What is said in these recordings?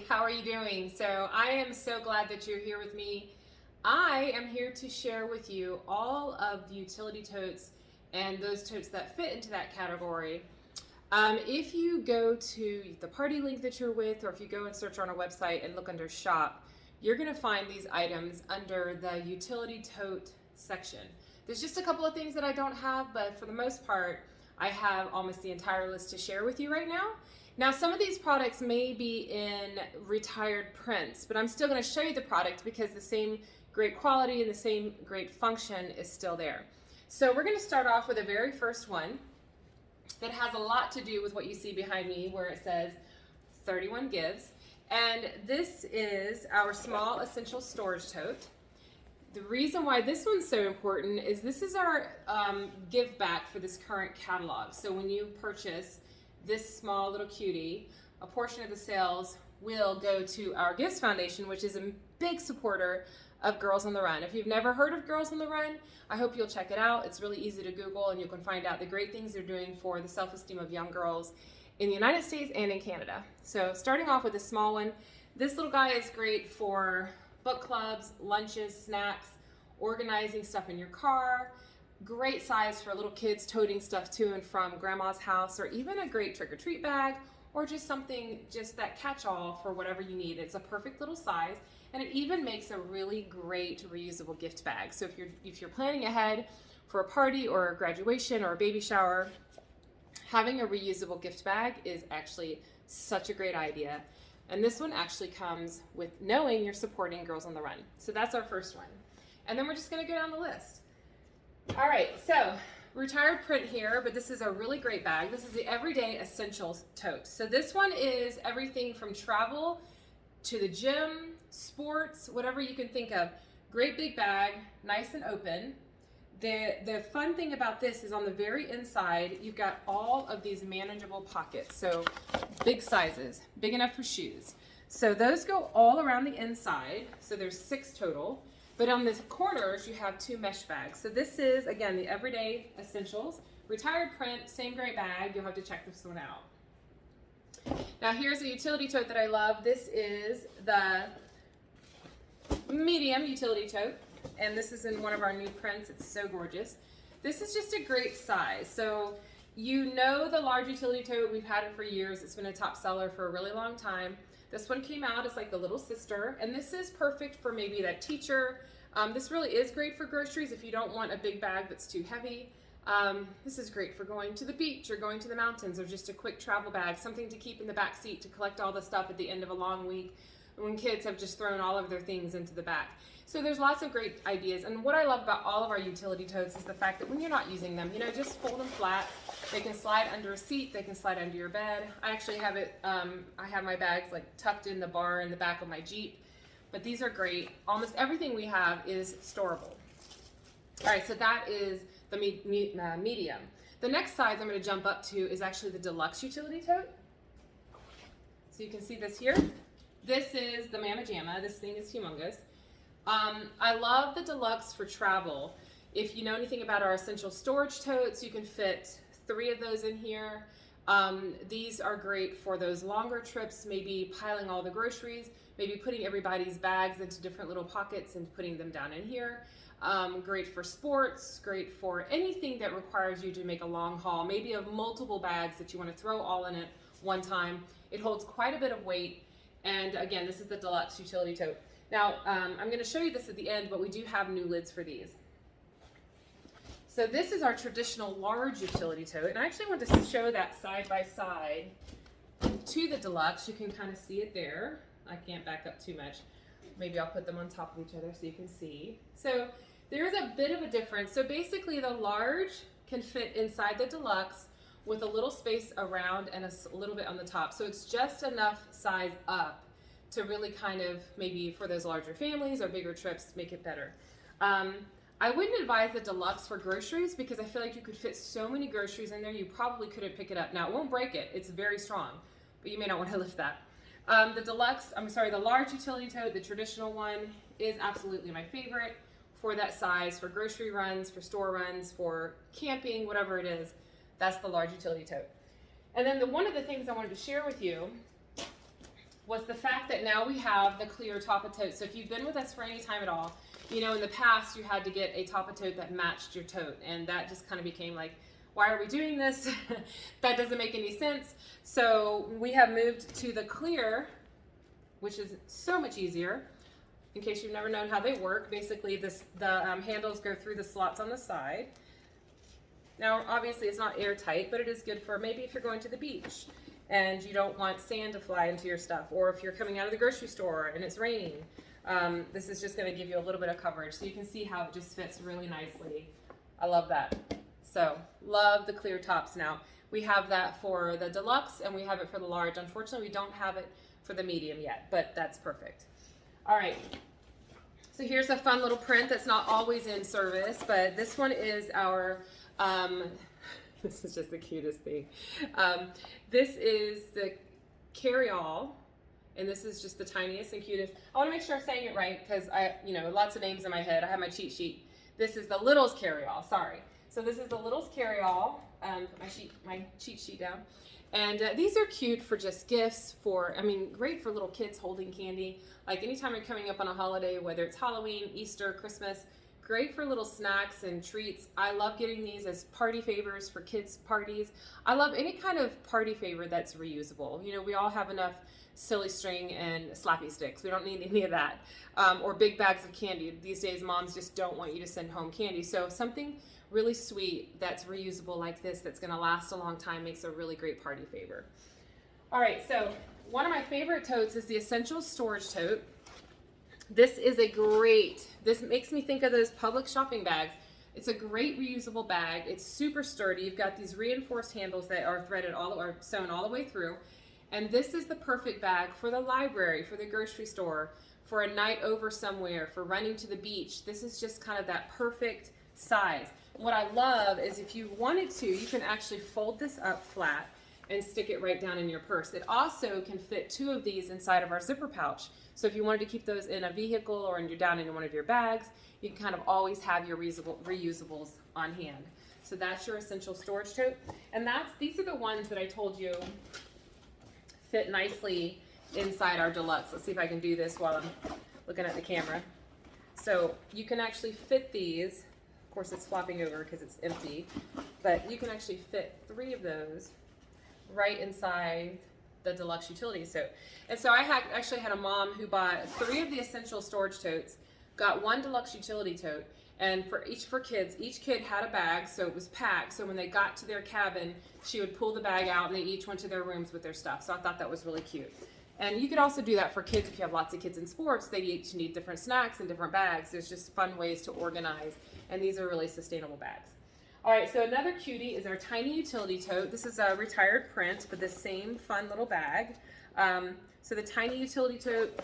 how are you doing? So I am so glad that you're here with me. I am here to share with you all of the utility totes and those totes that fit into that category. If you go to the party link that you're with, or if you go and search on our website and look under shop, you're going to find these items under the utility tote section. There's just a couple of things that I don't have, but for the most part, I have almost the entire list to share with you right now. Now, some of these products may be in retired prints, but I'm still going to show you the product because the same great quality and the same great function is still there. So we're going to start off with the very first one that has a lot to do with what you see behind me, where it says 31 gives. And this is our small essential storage tote. The reason why this one's so important is this is our give back for this current catalog. So when you purchase this small little cutie, a portion of the sales will go to our Gifts Foundation, which is a big supporter of Girls on the Run. If you've never heard of Girls on the Run, I hope you'll check it out. It's really easy to Google and you can find out the great things they're doing for the self-esteem of young girls in the United States and in Canada. So starting off with a small one, this little guy is great for book clubs, lunches, snacks, organizing stuff in your car. Great size for little kids toting stuff to and from grandma's house, or even a great trick-or-treat bag, or just something, just that catch-all for whatever you need. It's a perfect little size, and it even makes a really great reusable gift bag. So if you're planning ahead for a party or a graduation or a baby shower, having a reusable gift bag is actually such a great idea. And this one actually comes with knowing you're supporting Girls on the Run. So that's our first one. And then we're just gonna go down the list. All right, so retired print here, but this is a really great bag. This is the Everyday Essentials tote. So this one is everything from travel to the gym, sports, whatever you can think of. Great big bag, nice and open. The fun thing about this is on the very inside, you've got all of these manageable pockets. So big sizes, big enough for shoes. So those go all around the inside. So there's 6 total. But on the corners, you have 2 mesh bags. So this is, again, the Everyday Essentials. Retired print, same great bag. You'll have to check this one out. Now here's a utility tote that I love. This is the medium utility tote. And this is in one of our new prints. It's so gorgeous. This is just a great size. So you know the large utility tote, we've had it for years. It's been a top seller for a really long time. This one came out as like the little sister, and this is perfect for maybe that teacher. This really is great for groceries if you don't want a big bag that's too heavy. This is great for going to the beach or going to the mountains, or just a quick travel bag, something to keep in the back seat to collect all the stuff at the end of a long week when kids have just thrown all of their things into the back. So there's lots of great ideas, and what I love about all of our utility totes is the fact that when you're not using them, just fold them flat. They can slide under a seat, they can slide under your bed. I actually have it, I have my bags like tucked in the bar in the back of my Jeep, but these are great. Almost everything we have is storable. All right, so that is the medium. The next size I'm going to jump up to is actually the deluxe utility tote. So you can see this here. This is the Mama Jamma. This thing is humongous. I love the deluxe for travel. If you know anything about our essential storage totes, you can fit 3 of those in here. These are great for those longer trips, maybe piling all the groceries, maybe putting everybody's bags into different little pockets and putting them down in here. Great for sports, great for anything that requires you to make a long haul, maybe of multiple bags that you want to throw all in at one time. It holds quite a bit of weight. And again, this is the deluxe utility tote. Now, I'm going to show you this at the end, but we do have new lids for these. So this is our traditional large utility tote, and I actually want to show that side by side to the deluxe. You can kind of see it there. I can't back up too much. Maybe I'll put them on top of each other so you can see. So there's a bit of a difference. So basically the large can fit inside the deluxe with a little space around and a little bit on the top. So it's just enough size up to really kind of, maybe for those larger families or bigger trips, make it better. I wouldn't advise the deluxe for groceries because I feel like you could fit so many groceries in there, you probably couldn't pick it up. Now, it won't break it. It's very strong, but you may not want to lift that. The large utility tote, the traditional one, is absolutely my favorite for that size, for grocery runs, for store runs, for camping, whatever it is. That's the large utility tote. And then one of the things I wanted to share with you was the fact that now we have the clear top of tote. So if you've been with us for any time at all, you know in the past you had to get a top of tote that matched your tote, and that just kind of became like, why are we doing this? That doesn't make any sense. So we have moved to the clear, which is so much easier. In case you've never known how they work, basically the handles go through the slots on the side. Now, obviously it's not airtight, but it is good for maybe if you're going to the beach and you don't want sand to fly into your stuff, or if you're coming out of the grocery store and it's raining. This is just going to give you a little bit of coverage, so you can see how it just fits really nicely. I love that. So, love the clear tops now. We have that for the deluxe and we have it for the large. Unfortunately, we don't have it for the medium yet, but that's perfect. All right. So here's a fun little print that's not always in service, but this one is our, this is just the cutest thing. This is the carry-all, and this is just the tiniest and cutest. I want to make sure I'm saying it right because lots of names in my head. I have my cheat sheet. This is the littles carry-all, sorry. So this is the littles carry-all. Put my cheat sheet down. And these are cute for just gifts, great for little kids holding candy. Like anytime you're coming up on a holiday, whether it's Halloween, Easter, Christmas, great for little snacks and treats. I love getting these as party favors for kids' parties. I love any kind of party favor that's reusable. You know, we all have enough silly string and slappy sticks. We don't need any of that. Or big bags of candy. These days, moms just don't want you to send home candy. So something really sweet that's reusable like this, that's going to last a long time, makes a really great party favor. All right, so one of my favorite totes is the Essential Storage Tote. This makes me think of those public shopping bags. It's a great reusable bag. It's super sturdy. You've got these reinforced handles that are threaded or sewn all the way through. And this is the perfect bag for the library, for the grocery store, for a night over somewhere, for running to the beach. This is just kind of that perfect size. What I love is if you wanted to, you can actually fold this up flat and stick it right down in your purse. It also can fit 2 of these inside of our zipper pouch. So if you wanted to keep those in a vehicle or you're down in one of your bags, you can kind of always have your reusables on hand. So that's your Essential Storage Tote. And these are the ones that I told you fit nicely inside our deluxe. Let's see if I can do this while I'm looking at the camera. So you can actually fit these. Of course, it's flopping over because it's empty, but you can actually fit 3 of those right inside the deluxe utility tote. And so I actually had a mom who bought 3 of the Essential Storage Totes, got 1 deluxe utility tote, and for kids, each kid had a bag, so it was packed. So when they got to their cabin, she would pull the bag out and they each went to their rooms with their stuff. So I thought that was really cute. And you could also do that for kids if you have lots of kids in sports. They each need different snacks and different bags. There's just fun ways to organize, and these are really sustainable bags. All right, so another cutie is our tiny utility tote. This is a retired print, but the same fun little bag. So the tiny utility tote,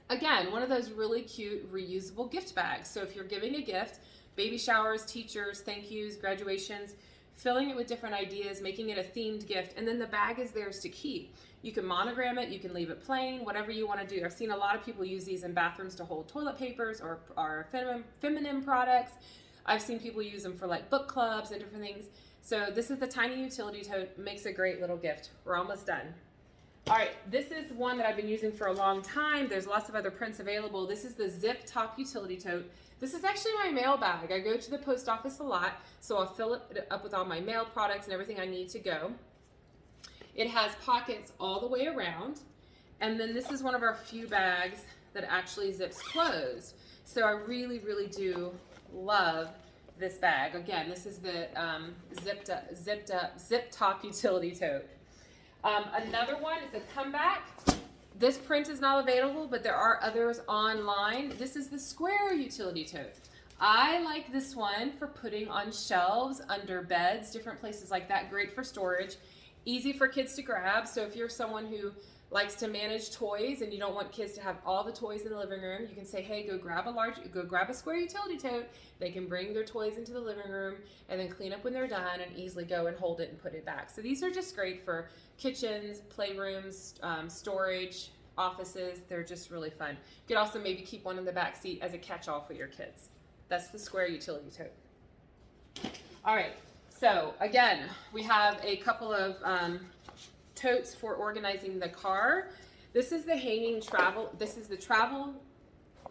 again, one of those really cute reusable gift bags. So if you're giving a gift, baby showers, teachers, thank yous, graduations, filling it with different ideas, making it a themed gift, and then the bag is theirs to keep. You can monogram it, you can leave it plain, whatever you want to do. I've seen a lot of people use these in bathrooms to hold toilet papers or feminine products. I've seen people use them for like book clubs and different things. So this is the tiny utility tote, makes a great little gift. We're almost done. All right, this is one that I've been using for a long time. There's lots of other prints available. This is the zip top utility tote. This is actually my mail bag. I go to the post office a lot, so I'll fill it up with all my mail products and everything I need to go. It has pockets all the way around, and then this is one of our few bags that actually zips closed. So I really, really do love this bag. Again, this is the zip top utility tote. Another one is a comeback. This print is not available, but there are others online. This is the square utility tote. I like this one for putting on shelves, under beds, different places like that. Great for storage. Easy for kids to grab. So if you're someone who likes to manage toys and you don't want kids to have all the toys in the living room, you can say, hey, go grab a square utility tote. They can bring their toys into the living room and then clean up when they're done and easily go and hold it and put it back. So these are just great for kitchens, playrooms, storage, offices. They're just really fun. You could also maybe keep one in the back seat as a catch-all for your kids. That's the square utility tote. All right, so again, we have a couple of totes for organizing the car. This is the hanging travel. This is the travel.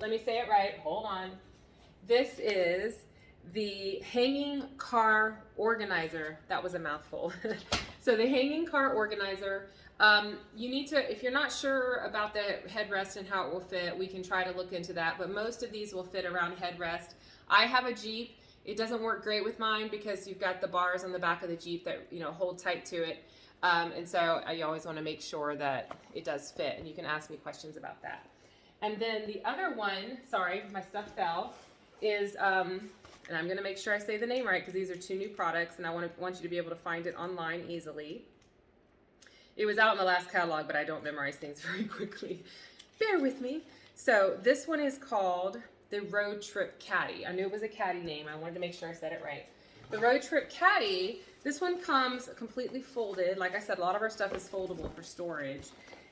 Let me say it right. Hold on. This is the hanging car organizer. That was a mouthful. So the hanging car organizer. You need to, if you're not sure about the headrest and how it will fit, we can try to look into that. But most of these will fit around headrest. I have a Jeep. It doesn't work great with mine because you've got the bars on the back of the Jeep that hold tight to it. And so you always want to make sure that it does fit, and you can ask me questions about that. And then the other one, sorry, my stuff fell, is, and I'm going to make sure I say the name right because these are 2 new products, and I want you to be able to find it online easily. It was out in the last catalog, but I don't memorize things very quickly. Bear with me. So this one is called the Road Trip Caddy. I knew it was a caddy name. I wanted to make sure I said it right. The Road Trip Caddy, this one comes completely folded. Like I said, a lot of our stuff is foldable for storage.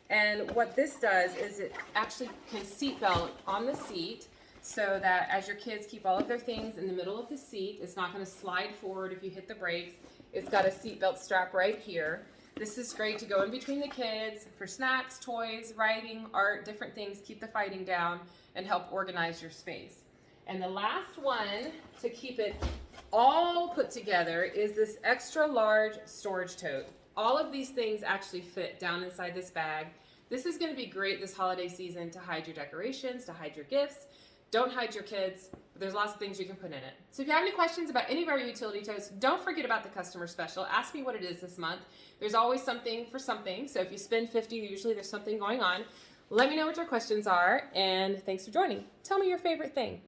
And what this does is it actually can seat belt on the seat so that as your kids keep all of their things in the middle of the seat, it's not going to slide forward if you hit the brakes. It's got a seat belt strap right here. This is great to go in between the kids for snacks, toys, writing, art, different things. Keep the fighting down and help organize your space. And the last one to keep it all put together is this extra large storage tote. All of these things actually fit down inside this bag. This is going to be great this holiday season to hide your decorations, to hide your gifts. Don't hide your kids. There's lots of things you can put in it. So if you have any questions about any of our utility totes, don't forget about the customer special. Ask me what it is this month. There's always something for something. So if you spend $50, usually there's something going on. Let me know what your questions are, and thanks for joining. Tell me your favorite thing.